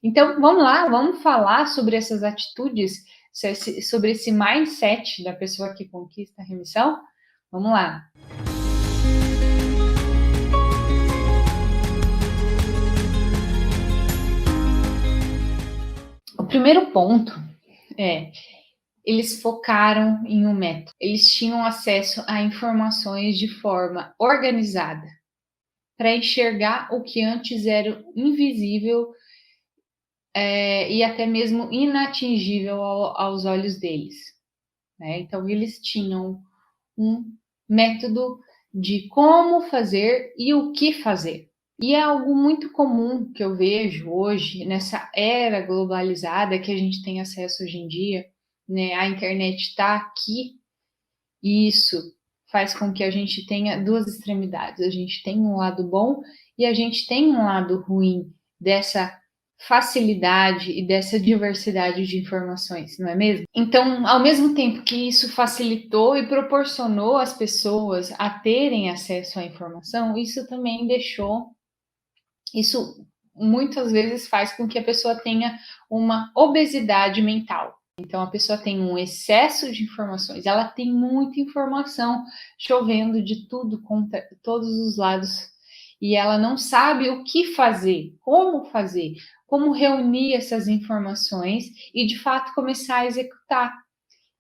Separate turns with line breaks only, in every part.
Então, vamos lá, vamos falar sobre essas atitudes, sobre esse mindset da pessoa que conquista a remissão? Vamos lá. O primeiro ponto é, eles focaram em um método. Eles tinham acesso a informações de forma organizada, para enxergar o que antes era invisível e até mesmo inatingível aos olhos deles, né? Então, eles tinham um método de como fazer e o que fazer. E é algo muito comum que eu vejo hoje, nessa era globalizada que a gente tem acesso hoje em dia, né? A internet está aqui e isso faz com que a gente tenha duas extremidades. A gente tem um lado bom e a gente tem um lado ruim dessa facilidade e dessa diversidade de informações, não é mesmo? Então, ao mesmo tempo que isso facilitou e proporcionou às pessoas a terem acesso à informação, isso também deixou, isso muitas vezes faz com que a pessoa tenha uma obesidade mental. Então, a pessoa tem um excesso de informações, ela tem muita informação chovendo de tudo, contra todos os lados, e ela não sabe o que fazer, como reunir essas informações e, de fato, começar a executar.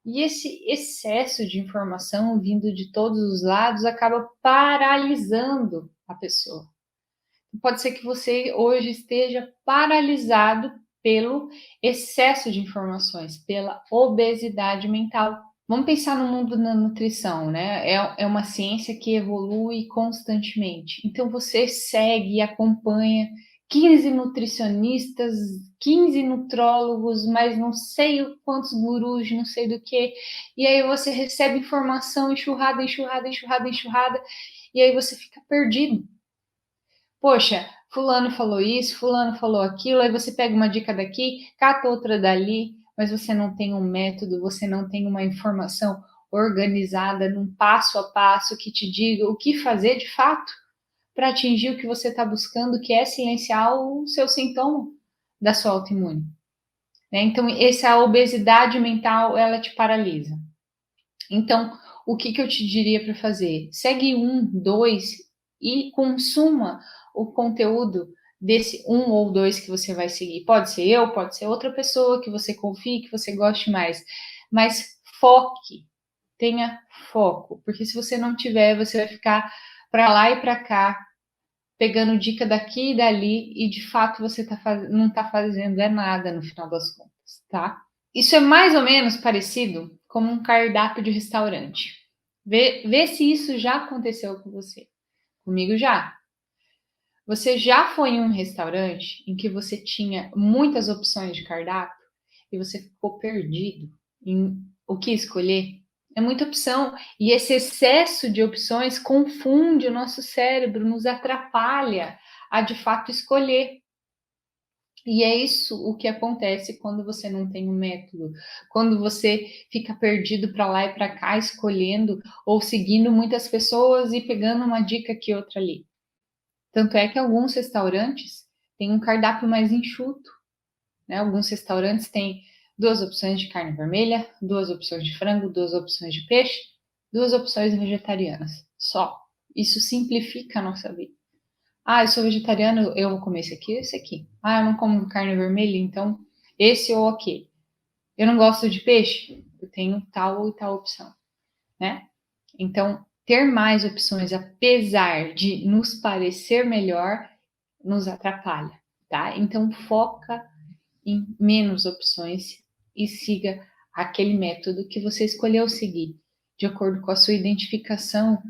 E esse excesso de informação vindo de todos os lados acaba paralisando a pessoa. Pode ser que você hoje esteja paralisado pelo excesso de informações, pela obesidade mental. Vamos pensar no mundo da nutrição, né? É uma ciência que evolui constantemente. Então você segue e acompanha 15 nutricionistas, 15 nutrólogos, mas não sei quantos gurus, não sei do que. E aí você recebe informação enxurrada, enxurrada, enxurrada, enxurrada, e aí você fica perdido. Poxa, fulano falou isso, fulano falou aquilo, aí você pega uma dica daqui, cata outra dali, mas você não tem um método, você não tem uma informação organizada, num passo a passo que te diga o que fazer de fato para atingir o que você está buscando, que é silenciar o seu sintoma da sua autoimune. Né? Então, essa obesidade mental, ela te paralisa. Então, o que eu te diria para fazer? Segue um, dois e consuma o conteúdo desse um ou dois que você vai seguir. Pode ser eu, pode ser outra pessoa que você confie, que você goste mais. Mas foque, tenha foco, porque se você não tiver, você vai ficar para lá e para cá, pegando dica daqui e dali, e de fato você não está fazendo nada no final das contas, tá? Isso é mais ou menos parecido como um cardápio de restaurante. Vê se isso já aconteceu com você. Comigo já. Você já foi em um restaurante em que você tinha muitas opções de cardápio e você ficou perdido em o que escolher? É muita opção. E esse excesso de opções confunde o nosso cérebro, nos atrapalha a de fato escolher. E é isso o que acontece quando você não tem um método, quando você fica perdido para lá e para cá, escolhendo ou seguindo muitas pessoas e pegando uma dica aqui outra ali. Tanto é que alguns restaurantes têm um cardápio mais enxuto, né? Alguns restaurantes têm duas opções de carne vermelha, duas opções de frango, duas opções de peixe, duas opções vegetarianas. Só. Isso simplifica a nossa vida. Ah, eu sou vegetariano, eu vou comer esse aqui ou esse aqui. Ah, eu não como carne vermelha, então esse ou aquele. Eu não gosto de peixe, eu tenho tal e tal opção, né? Então, ter mais opções, apesar de nos parecer melhor, nos atrapalha, tá? Então, foca em menos opções e siga aquele método que você escolheu seguir, de acordo com a sua identificação,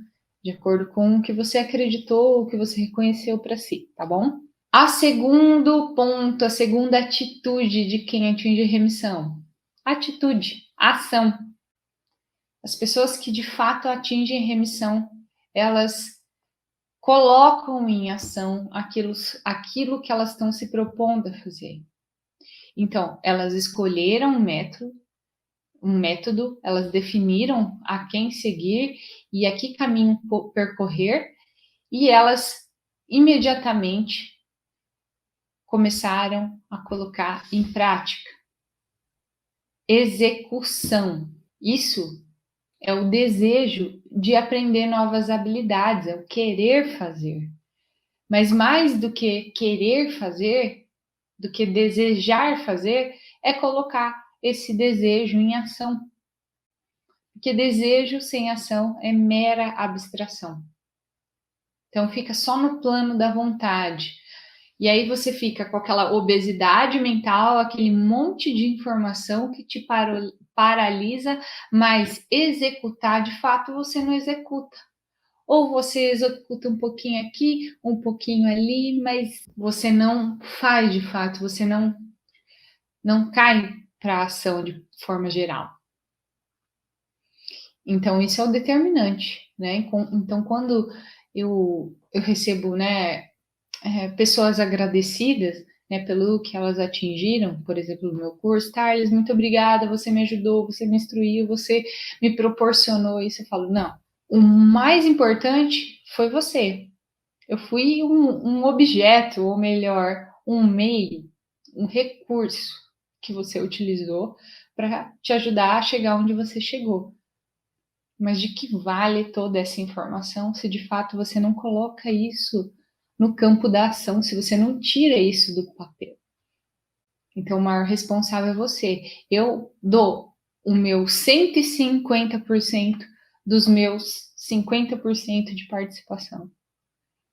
de acordo com o que você acreditou, o que você reconheceu para si, tá bom? A segundo ponto, a segunda atitude de quem atinge remissão. Atitude, ação. As pessoas que de fato atingem remissão, elas colocam em ação aquilo que elas estão se propondo a fazer. Então, elas escolheram um método, elas definiram a quem seguir e a que caminho percorrer, e elas imediatamente começaram a colocar em prática. Execução. Isso é o desejo de aprender novas habilidades, é o querer fazer. Mas mais do que querer fazer, do que desejar fazer, é colocar esse desejo em ação. Porque desejo sem ação é mera abstração. Então fica só no plano da vontade. E aí você fica com aquela obesidade mental, aquele monte de informação que te paralisa, mas executar, de fato, você não executa. Ou você executa um pouquinho aqui, um pouquinho ali, mas você não faz de fato, você não cai para a ação de forma geral. Então, isso é o determinante, né? Então, quando eu recebo, né, pessoas agradecidas, né, pelo que elas atingiram, por exemplo, no meu curso, Thales, muito obrigada, você me ajudou, você me instruiu, você me proporcionou isso. Eu falo, não, o mais importante foi você. Eu fui um objeto, ou melhor, um meio, um recurso que você utilizou para te ajudar a chegar onde você chegou. Mas de que vale toda essa informação se de fato você não coloca isso no campo da ação, se você não tira isso do papel? Então, o maior responsável é você. Eu dou o meu 150% dos meus 50% de participação.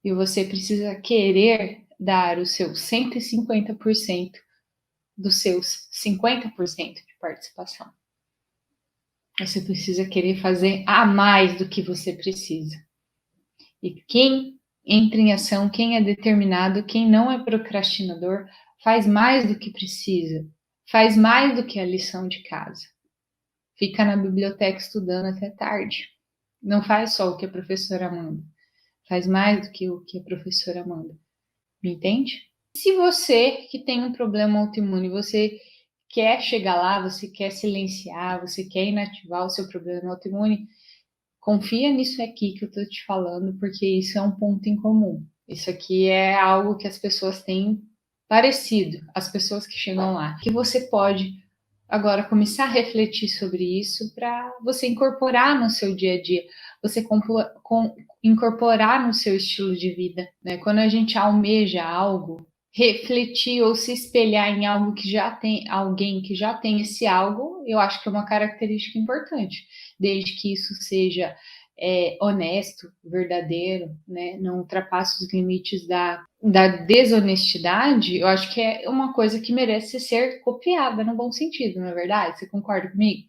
E você precisa querer dar o seu 150% dos seus 50% de participação. Você precisa querer fazer a mais do que você precisa. E quem entra em ação, quem é determinado, quem não é procrastinador, faz mais do que precisa, faz mais do que a lição de casa. Fica na biblioteca estudando até tarde. Não faz só o que a professora manda, faz mais do que o que a professora manda. Me entende? Se você que tem um problema autoimune, você quer chegar lá, você quer silenciar, você quer inativar o seu problema autoimune, confia nisso aqui que eu tô te falando, porque isso é um ponto em comum. Isso aqui é algo que as pessoas têm parecido, as pessoas que chegam lá. Que você pode agora começar a refletir sobre isso para você incorporar no seu dia a dia, você incorporar no seu estilo de vida, né? Quando a gente almeja algo, refletir ou se espelhar em algo que já tem, alguém que já tem esse algo, eu acho que é uma característica importante, desde que isso seja honesto, verdadeiro, né? Não ultrapasse os limites da desonestidade. Eu acho que é uma coisa que merece ser copiada no bom sentido, não é verdade? Você concorda comigo?